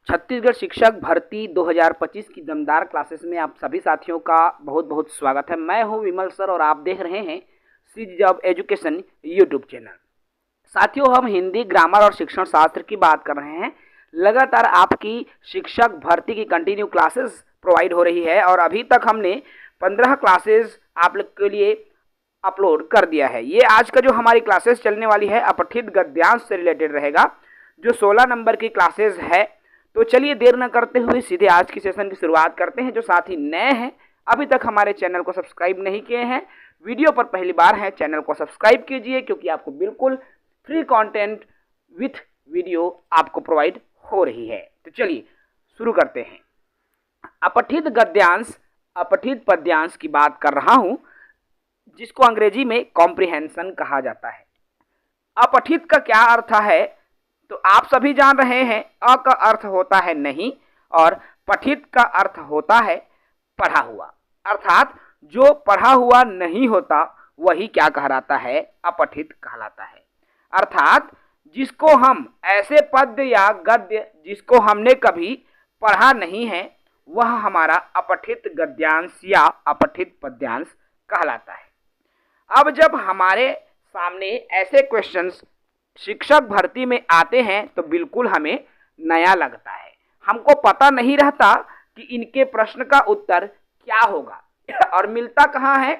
छत्तीसगढ़ शिक्षक भर्ती 2025 की दमदार क्लासेस में आप सभी साथियों का बहुत बहुत स्वागत है। मैं हूं विमल सर और आप देख रहे हैं सीज जॉब एजुकेशन यूट्यूब चैनल। साथियों, हम हिंदी, ग्रामर और शिक्षण शास्त्र की बात कर रहे हैं। लगातार आपकी शिक्षक भर्ती की कंटिन्यू क्लासेस प्रोवाइड हो रही है और अभी तक हमने 15 क्लासेस आप लोग के लिए अपलोड कर दिया है। ये आज का जो हमारी क्लासेस चलने वाली है अपठित गद्यांश से रिलेटेड रहेगा, जो 16 नंबर की क्लासेस है। तो चलिए देर न करते हुए सीधे आज की सेशन की शुरुआत करते हैं। जो साथी नए हैं, अभी तक हमारे चैनल को सब्सक्राइब नहीं किए हैं, वीडियो पर पहली बार हैं, चैनल को सब्सक्राइब कीजिए क्योंकि आपको बिल्कुल फ्री कंटेंट विथ वीडियो आपको प्रोवाइड हो रही है। तो चलिए शुरू करते हैं। अपठित गद्यांश, अपठित पद्यांश की बात कर रहा हूं, जिसको अंग्रेजी में कॉम्प्रिहेंशन कहा जाता है। अपठित का क्या अर्थ है तो आप सभी जान रहे हैं। अ का अर्थ होता है नहीं और पठित का अर्थ होता है पढ़ा हुआ, अर्थात जो पढ़ा हुआ नहीं होता वही क्या कहलाता है, अपठित कहलाता है। अर्थात जिसको हम ऐसे पद्य या गद्य जिसको हमने कभी पढ़ा नहीं है वह हमारा अपठित गद्यांश या अपठित पद्यांश कहलाता है। अब जब हमारे सामने ऐसे क्वेश्चंस शिक्षक भर्ती में आते हैं तो बिल्कुल हमें नया लगता है। हमको पता नहीं रहता कि इनके प्रश्न का उत्तर क्या होगा और मिलता कहाँ है।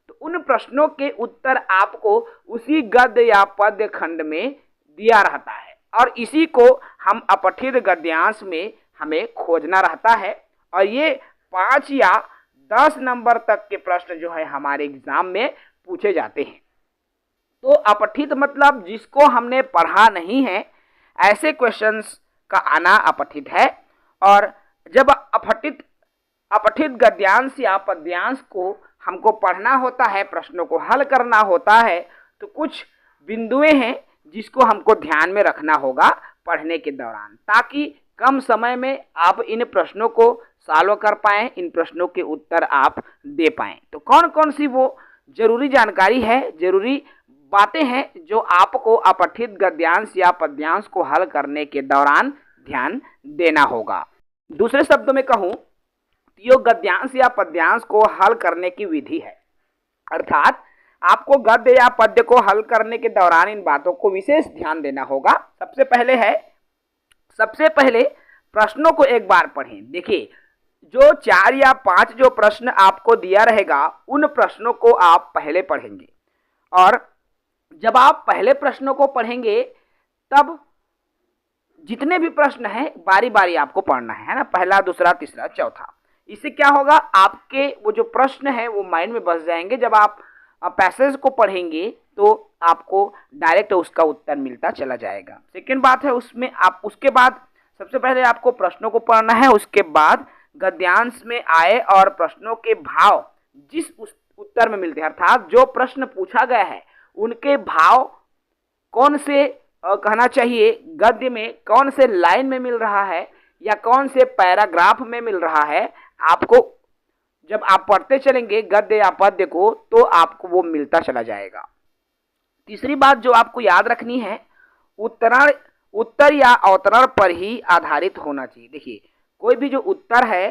तो उन प्रश्नों के उत्तर आपको उसी गद्य या पद्य खंड में दिया रहता है और इसी को हम अपठित गद्यांश में हमें खोजना रहता है। और ये 5 या 10 नंबर तक के प्रश्न जो है हमारे एग्जाम में पूछे जाते हैं। तो अपठित मतलब जिसको हमने पढ़ा नहीं है, ऐसे क्वेश्चंस का आना अपठित है। और जब अपठित गद्यांश या पद्यांश को हमको पढ़ना होता है, प्रश्नों को हल करना होता है, तो कुछ बिंदुएं हैं जिसको हमको ध्यान में रखना होगा पढ़ने के दौरान, ताकि कम समय में आप इन प्रश्नों को सॉल्व कर पाएं, इन प्रश्नों के उत्तर आप दे पाएं। तो कौन कौन सी वो जरूरी जानकारी है, जरूरी बातें हैं जो आपको अपठित गद्यांश या पद्यांश को हल करने के दौरान ध्यान देना होगा। दूसरे शब्दों में कहूं तो ये गद्यांश या पद्यांश को हल करने की विधि है। अर्थात आपको गद्य या पद्य को हल करने के दौरान इन बातों को विशेष ध्यान देना होगा। सबसे पहले प्रश्नों को एक बार पढ़ें। देखिए, जो 4 या 5 जो प्रश्न आपको दिया रहेगा उन प्रश्नों को आप पहले पढ़ेंगे और जब आप पहले प्रश्नों को पढ़ेंगे तब जितने भी प्रश्न हैं बारी बारी आपको पढ़ना है ना, पहला, दूसरा, तीसरा, चौथा। इससे क्या होगा, आपके वो जो प्रश्न है वो माइंड में बस जाएंगे। जब आप पैसेज को पढ़ेंगे तो आपको डायरेक्ट उसका उत्तर मिलता चला जाएगा। सेकेंड बात है, उसमें आप उसके बाद सबसे पहले आपको प्रश्नों को पढ़ना है, उसके बाद गद्यांश में आए और प्रश्नों के भाव जिस उत्तर में मिलते हैं, अर्थात जो प्रश्न पूछा गया है उनके भाव कौन से कहना चाहिए, गद्य में कौन से लाइन में मिल रहा है या कौन से पैराग्राफ में मिल रहा है, आपको जब आप पढ़ते चलेंगे गद्य या पद्य को तो आपको वो मिलता चला जाएगा। तीसरी बात जो आपको याद रखनी है, उत्तर या अवतरण पर ही आधारित होना चाहिए। देखिए, कोई भी जो उत्तर है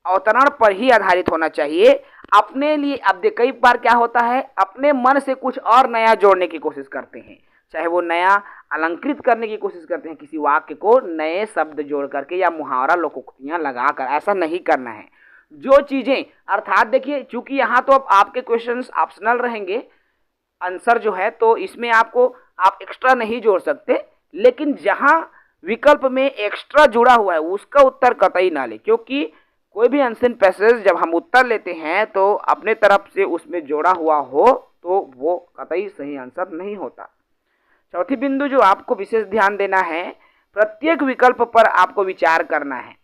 अवतरण पर ही आधारित होना चाहिए। अपने लिए अब कई बार क्या होता है, अपने मन से कुछ और नया जोड़ने की कोशिश करते हैं, चाहे वो नया अलंकृत करने की कोशिश करते हैं, किसी वाक्य को नए शब्द जोड़ करके या मुहावरा लोकोक्तियां लगाकर। ऐसा नहीं करना है। जो चीजें, अर्थात देखिए, चूंकि यहाँ तो अब आपके क्वेश्चंस ऑप्शनल रहेंगे आंसर जो है, तो इसमें आपको आप एक्स्ट्रा नहीं जोड़ सकते, लेकिन जहाँ विकल्प में एक्स्ट्रा जुड़ा हुआ है उसका उत्तर कतई ना ले, क्योंकि कोई भी अनसीन पैसेज जब हम उत्तर लेते हैं तो अपने तरफ से उसमें जोड़ा हुआ हो तो वो कतई सही आंसर नहीं होता। चौथी बिंदु जो आपको विशेष ध्यान देना है, प्रत्येक विकल्प पर आपको विचार करना है,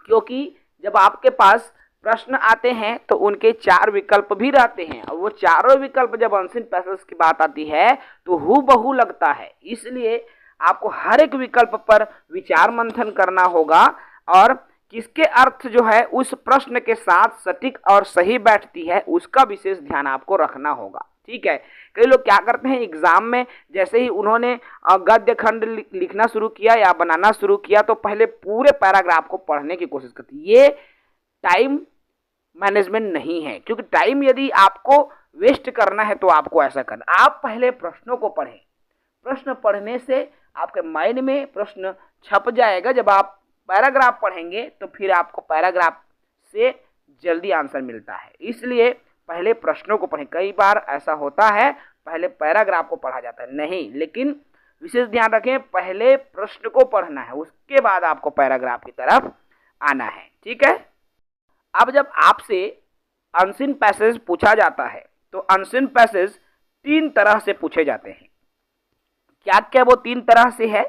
क्योंकि जब आपके पास प्रश्न आते हैं तो उनके 4 विकल्प भी रहते हैं और वो चारों विकल्प जब अनसीन पैसेज की बात आती है तो हूबहू लगता है। इसलिए आपको हर एक विकल्प पर विचार मंथन करना होगा और किसके अर्थ जो है उस प्रश्न के साथ सटीक और सही बैठती है उसका विशेष ध्यान आपको रखना होगा। ठीक है। कई लोग क्या करते हैं एग्जाम में, जैसे ही उन्होंने गद्य खंड लिखना शुरू किया या बनाना शुरू किया तो पहले पूरे पैराग्राफ को पढ़ने की कोशिश करती है। ये टाइम मैनेजमेंट नहीं है, क्योंकि टाइम यदि आपको वेस्ट करना है तो आपको ऐसा करना, आप पहले प्रश्नों को पढ़ें। प्रश्न पढ़ने से आपके माइंड में प्रश्न छप जाएगा। जब आप पैराग्राफ पढ़ेंगे तो फिर आपको पैराग्राफ से जल्दी आंसर मिलता है, इसलिए पहले प्रश्नों को पढ़ें। कई बार ऐसा होता है पहले पैराग्राफ को पढ़ा जाता है, नहीं, लेकिन विशेष ध्यान रखें पहले प्रश्न को पढ़ना है, उसके बाद आपको पैराग्राफ की तरफ आना है, ठीक है। अब जब आपसे अनसीन पैसेज पूछा जाता है तो अनसीन पैसेज 3 तरह से पूछे जाते हैं। क्या क्या वो 3 तरह से है?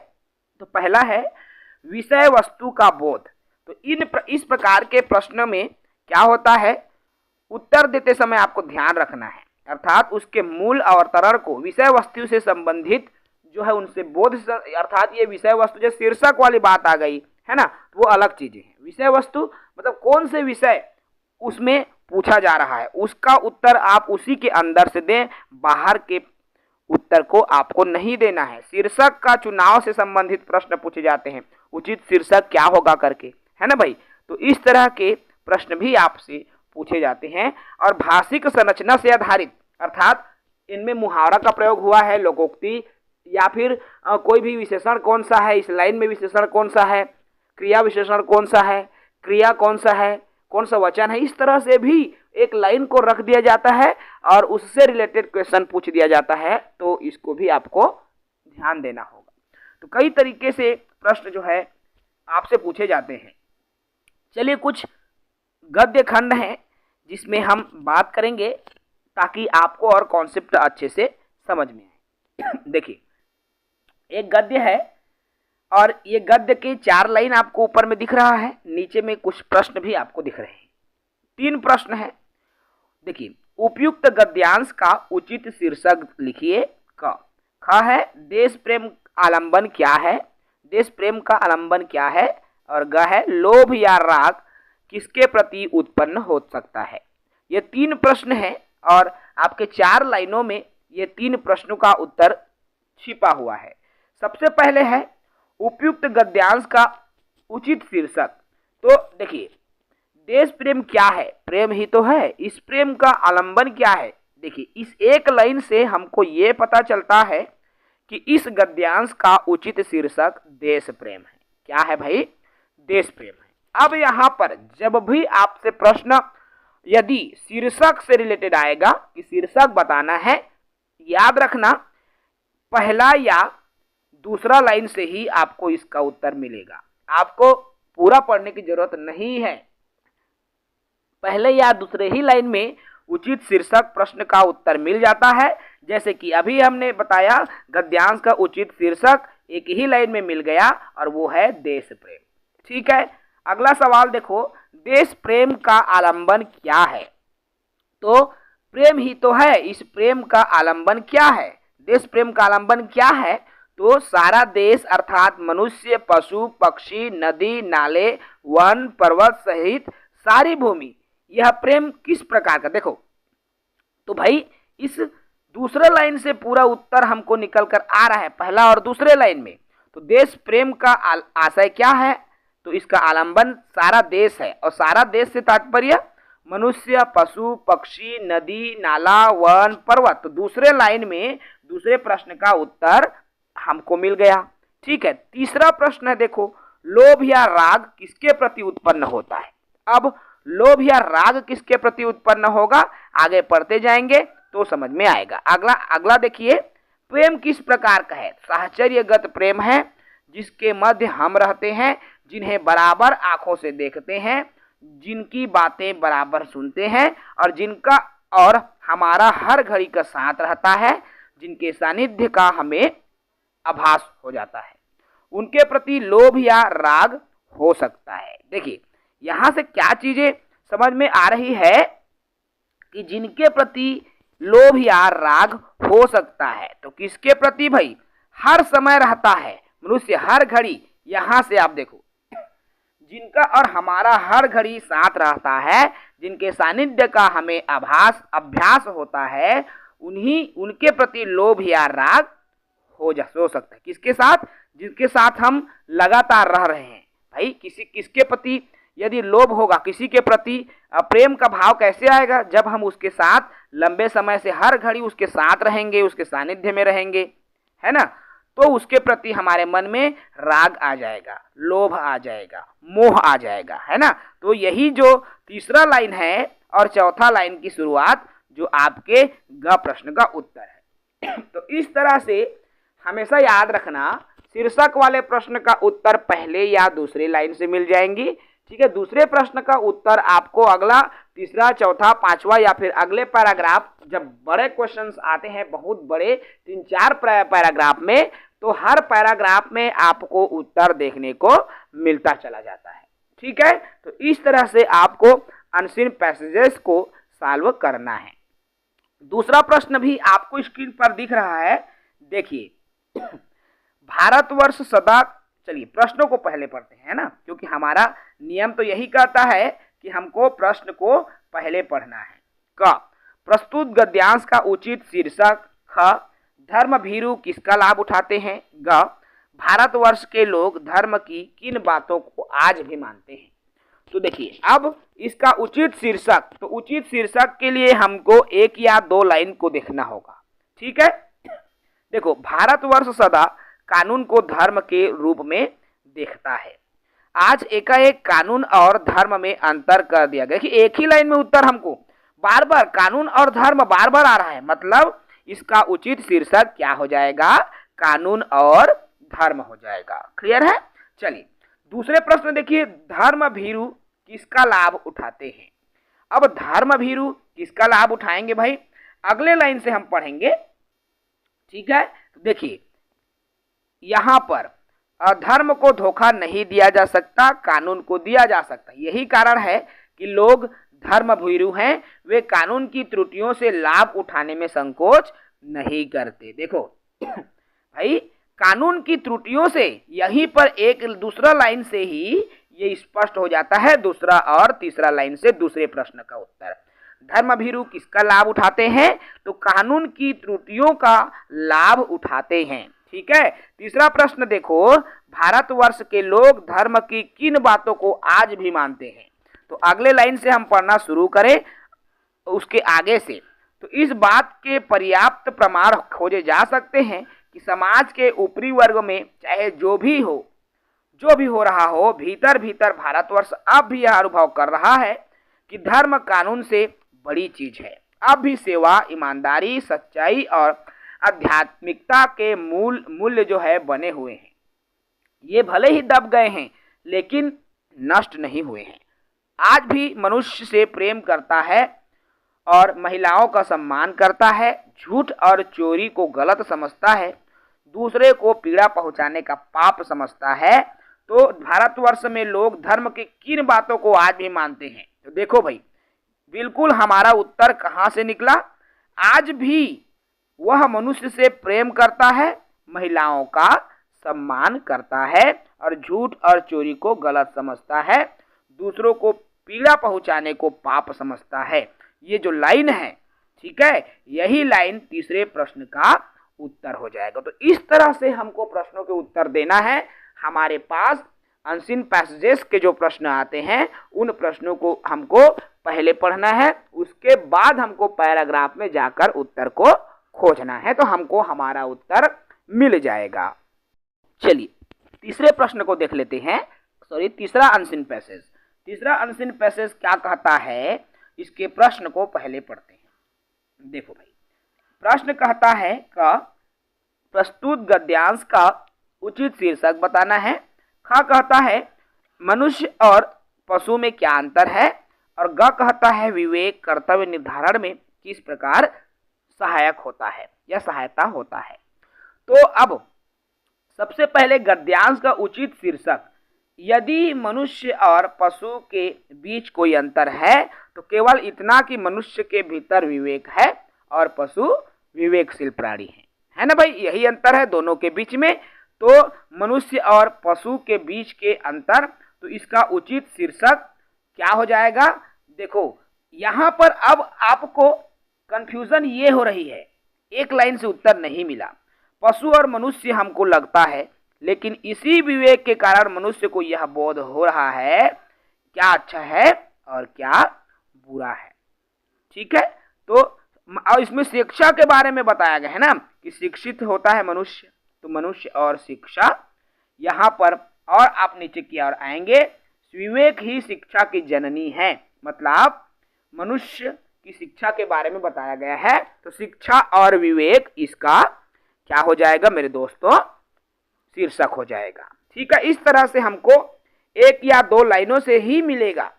तो पहला है विषय वस्तु का बोध। तो इस प्रकार के प्रश्न में क्या होता है, उत्तर देते समय आपको ध्यान रखना है, अर्थात उसके मूल अवतरण को विषय वस्तु से संबंधित जो है उनसे बोध, अर्थात ये विषय वस्तु जो शीर्षक वाली बात आ गई है ना, वो अलग चीजें हैं। विषय वस्तु मतलब कौन से विषय उसमें पूछा जा रहा है, उसका उत्तर आप उसी के अंदर से दें, बाहर के उत्तर को आपको नहीं देना है। शीर्षक का चुनाव से संबंधित प्रश्न पूछे जाते हैं, उचित शीर्षक क्या होगा करके, है ना भाई। तो इस तरह के प्रश्न भी आपसे पूछे जाते हैं। और भाषिक संरचना से आधारित, अर्थात इनमें मुहावरा का प्रयोग हुआ है, लोकोक्ति, या फिर कोई भी विशेषण कौन सा है, इस लाइन में विशेषण कौन सा है, क्रिया विशेषण कौन सा है, क्रिया कौन सा है, कौन सा वचन है, इस तरह से भी एक लाइन को रख दिया जाता है और उससे रिलेटेड क्वेश्चन पूछ दिया जाता है। तो इसको भी आपको ध्यान देना होगा। तो कई तरीके से प्रश्न जो है आपसे पूछे जाते हैं। चलिए कुछ गद्य खंड हैं जिसमें हम बात करेंगे ताकि आपको और कॉन्सेप्ट अच्छे से समझ में आए। देखिए एक गद्य है और ये गद्य के 4 लाइन आपको ऊपर में दिख रहा है, नीचे में कुछ प्रश्न भी आपको दिख रहे हैं। 3 प्रश्न है। देखिए उपयुक्त गद्यांश का उचित शीर्षक लिखिए। ख है देश प्रेम आलंबन क्या है, देश प्रेम का आलंबन क्या है। और ग है लोभ या राग किसके प्रति उत्पन्न हो सकता है। ये 3 प्रश्न हैं और आपके 4 लाइनों में ये 3 प्रश्नों का उत्तर छिपा हुआ है। सबसे पहले है उपयुक्त गद्यांश का उचित शीर्षक। तो देखिए देश प्रेम क्या है, प्रेम ही तो है, इस प्रेम का आलंबन क्या है। देखिए इस एक लाइन से हमको ये पता चलता है कि इस गद्यांश का उचित शीर्षक देश प्रेम है। क्या है भाई, देश प्रेम है। अब यहाँ पर जब भी आपसे प्रश्न यदि शीर्षक से रिलेटेड आएगा कि शीर्षक बताना है, याद रखना पहला या दूसरा लाइन से ही आपको इसका उत्तर मिलेगा, आपको पूरा पढ़ने की जरूरत नहीं है। पहले या दूसरे ही लाइन में उचित शीर्षक प्रश्न का उत्तर मिल जाता है। जैसे कि अभी हमने बताया गद्यांश का उचित शीर्षक एक ही लाइन में मिल गया और वो है देश प्रेम। ठीक है, अगला सवाल देखो, देश प्रेम का आलंबन क्या है। तो प्रेम ही तो है, इस प्रेम का आलंबन क्या है, देश प्रेम का आलंबन क्या है। तो सारा देश अर्थात मनुष्य, पशु, पक्षी, नदी, नाले, वन, पर्वत सहित सारी भूमि, यह प्रेम किस प्रकार का। देखो तो भाई इस दूसरे लाइन से पूरा उत्तर हमको निकल कर आ रहा है, पहला और दूसरे लाइन में। तो देश प्रेम का आशय क्या है, तो इसका आलंबन सारा देश है और सारा देश से तात्पर्य मनुष्य, पशु, पक्षी, नदी, नाला, वन, पर्वत। तो दूसरे लाइन में दूसरे प्रश्न का उत्तर हमको मिल गया। ठीक है, तीसरा प्रश्न है, देखो लोभ या राग किसके प्रति उत्पन्न होता है। अब लोभ या राग किसके प्रति उत्पन्न होगा, आगे पढ़ते जाएंगे तो समझ में आएगा। अगला देखिए, प्रेम किस प्रकार का है। साहचर्यगत प्रेम है जिसके मध्य हम रहते हैं, जिन्हें बराबर आंखों से देखते हैं, जिनकी बातें बराबर सुनते हैं और जिनका और हमारा हर घड़ी का साथ रहता है, जिनके सानिध्य का हमें आभास हो जाता है, उनके प्रति लोभ या राग हो सकता है। देखिए यहाँ से क्या चीजें समझ में आ रही है कि जिनके प्रति लोभ या राग हो सकता है, तो किसके प्रति भाई, हर समय रहता है मनुष्य, हर घड़ी। यहाँ से आप देखो, जिनका और हमारा हर घड़ी साथ रहता है, जिनके सानिध्य का हमें अभ्यास होता है, उनके प्रति लोभ या राग हो सकता है। किसके साथ? जिसके साथ हम लगातार रह रहे हैं। भाई किसके प्रति यदि लोभ होगा, किसी के प्रति प्रेम का भाव कैसे आएगा? जब हम उसके साथ लंबे समय से हर घड़ी उसके साथ रहेंगे, उसके सानिध्य में रहेंगे, है ना, तो उसके प्रति हमारे मन में राग आ जाएगा, लोभ आ जाएगा, मोह आ जाएगा, है ना। तो यही जो तीसरा लाइन है और चौथा लाइन की शुरुआत जो आपके ग प्रश्न का उत्तर है। तो इस तरह से हमेशा याद रखना, शीर्षक वाले प्रश्न का उत्तर पहले या दूसरी लाइन से मिल जाएंगी। ठीक है, दूसरे प्रश्न का उत्तर आपको अगला तीसरा, चौथा, पांचवा या फिर अगले पैराग्राफ, जब बड़े क्वेश्चंस आते हैं बहुत बड़े 3-4 पैराग्राफ में, तो हर पैराग्राफ में आपको उत्तर देखने को मिलता चला जाता है। ठीक है, तो इस तरह से आपको अनसीन पैसेजेस को सॉल्व करना है। दूसरा प्रश्न भी आपको स्क्रीन पर दिख रहा है, देखिए। भारतवर्ष सदा, चलिए प्रश्नों को पहले पढ़ते हैं ना, क्योंकि हमारा नियम तो यही कहता है कि हमको प्रश्न को पहले पढ़ना है। क, प्रस्तुत गद्यांश का उचित शीर्षक। ख, धर्म भीरु किसका लाभ उठाते हैं। ग, भारतवर्ष के लोग धर्म की किन बातों को आज भी मानते हैं। तो देखिए, अब इसका उचित शीर्षक, तो उचित शीर्षक के लिए हमको 1 या 2 लाइन को देखना होगा। ठीक है, देखो, भारतवर्ष सदा कानून को धर्म के रूप में देखता है। आज एकाएक कानून और धर्म में अंतर कर दिया गया कि एक ही लाइन में उत्तर हमको बार बार कानून और धर्म बार बार आ रहा है, मतलब इसका उचित शीर्षक क्या हो जाएगा? कानून और धर्म हो जाएगा। क्लियर है? चलिए दूसरे प्रश्न देखिए, धर्म भीरु किसका लाभ उठाते हैं। अब धर्म भीरु किसका लाभ उठाएंगे भाई? अगले लाइन से हम पढ़ेंगे। ठीक है, तो देखिए यहां पर धर्म को धोखा नहीं दिया जा सकता, कानून को दिया जा सकता। यही कारण है कि लोग धर्म भीरु हैं, वे कानून की त्रुटियों से लाभ उठाने में संकोच नहीं करते। देखो भाई, कानून की त्रुटियों से, यहीं पर एक दूसरा लाइन से ही ये स्पष्ट हो जाता है, दूसरा और तीसरा लाइन से दूसरे प्रश्न का उत्तर। धर्म भीरु किसका लाभ उठाते हैं? तो कानून की त्रुटियों का लाभ उठाते हैं। ठीक है, तीसरा प्रश्न देखो, भारतवर्ष के लोग धर्म की किन बातों को आज भी मानते हैं। तो अगले लाइन से हम पढ़ना शुरू करें, उसके आगे से, तो इस बात के पर्याप्त प्रमाण खोजे जा सकते हैं कि समाज के ऊपरी वर्ग में चाहे जो भी हो रहा हो, भीतर भीतर भारतवर्ष अब भी यह अनुभव कर रहा है कि धर्म कानून से बड़ी चीज है। अब भी सेवा, ईमानदारी, सच्चाई और आध्यात्मिकता के मूल्य जो है बने हुए हैं। ये भले ही दब गए हैं लेकिन नष्ट नहीं हुए हैं। आज भी मनुष्य से प्रेम करता है और महिलाओं का सम्मान करता है, झूठ और चोरी को गलत समझता है, दूसरे को पीड़ा पहुंचाने का पाप समझता है। तो भारतवर्ष में लोग धर्म की किन बातों को आज भी मानते हैं। तो देखो भाई, बिल्कुल हमारा उत्तर कहाँ से निकला? आज भी वह मनुष्य से प्रेम करता है, महिलाओं का सम्मान करता है और झूठ और चोरी को गलत समझता है, दूसरों को पीड़ा पहुंचाने को पाप समझता है। ये जो लाइन है, ठीक है, यही लाइन तीसरे प्रश्न का उत्तर हो जाएगा। तो इस तरह से हमको प्रश्नों के उत्तर देना है। हमारे पास अनसीन पैसेजेस के जो प्रश्न आते हैं, उन प्रश्नों को हमको पहले पढ़ना है, उसके बाद हमको पैराग्राफ में जाकर उत्तर को खोजना है, तो हमको हमारा उत्तर मिल जाएगा। चलिए तीसरे प्रश्न को देख लेते हैं। तीसरा अनसीन पैसेज। तीसरा अनसीन पैसेज क्या कहता है, इसके प्रश्न को पहले पढ़ते हैं। देखो भाई, प्रश्न कहता है कि प्रस्तुत गद्यांश का उचित शीर्षक बताना है। ख कहता है मनुष्य और पशु में क्या अंतर है, और ग कहता है विवेक कर्तव्य निर्धारण में किस प्रकार सहायक होता है या सहायता होता है। तो अब सबसे पहले गद्यांश का उचित शीर्षक, यदि मनुष्य और पशु के बीच कोई अंतर है तो केवल इतना कि मनुष्य के भीतर विवेक है और पशु विवेकशील प्राणी है ना भाई, यही अंतर है दोनों के बीच में। तो मनुष्य और पशु के बीच के अंतर, तो इसका उचित शीर्षक क्या हो जाएगा। देखो यहाँ पर अब आपको कंफ्यूजन ये हो रही है एक लाइन से उत्तर नहीं मिला। पशु और मनुष्य हमको लगता है, लेकिन इसी विवेक के कारण मनुष्य को यह बोध हो रहा है क्या अच्छा है और क्या बुरा है। ठीक है, तो और इसमें शिक्षा के बारे में बताया गया है ना कि शिक्षित होता है मनुष्य, तो मनुष्य और शिक्षा यहाँ पर, और आप नीचे की ओर आएंगे, विवेक ही शिक्षा की जननी है, मतलब मनुष्य की शिक्षा के बारे में बताया गया है। तो शिक्षा और विवेक इसका क्या हो जाएगा मेरे दोस्तों, शीर्षक हो जाएगा। ठीक है, इस तरह से हमको एक या दो लाइनों से ही मिलेगा।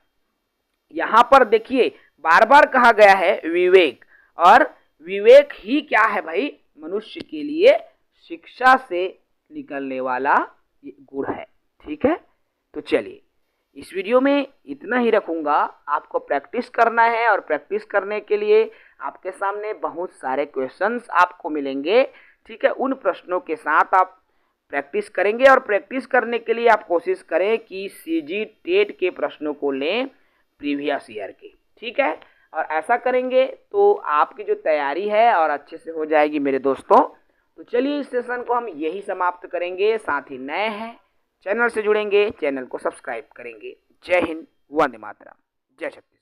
यहाँ पर देखिए बार बार कहा गया है विवेक, और विवेक ही क्या है भाई, मनुष्य के लिए शिक्षा से निकलने वाला गुण है। ठीक है, तो चलिए इस वीडियो में इतना ही रखूंगा। आपको प्रैक्टिस करना है, और प्रैक्टिस करने के लिए आपके सामने बहुत सारे क्वेश्चंस आपको मिलेंगे। ठीक है, उन प्रश्नों के साथ आप प्रैक्टिस करेंगे, और प्रैक्टिस करने के लिए आप कोशिश करें कि सीजी टेट के प्रश्नों को लें प्रीवियस ईयर के। ठीक है, और ऐसा करेंगे तो आपकी जो तैयारी है और अच्छे से हो जाएगी मेरे दोस्तों। तो चलिए इस सेशन को हम यही समाप्त करेंगे। साथ ही नए हैं चैनल से जुड़ेंगे, चैनल को सब्सक्राइब करेंगे। जय हिंद, वंदे मातरम, जय शक्ति।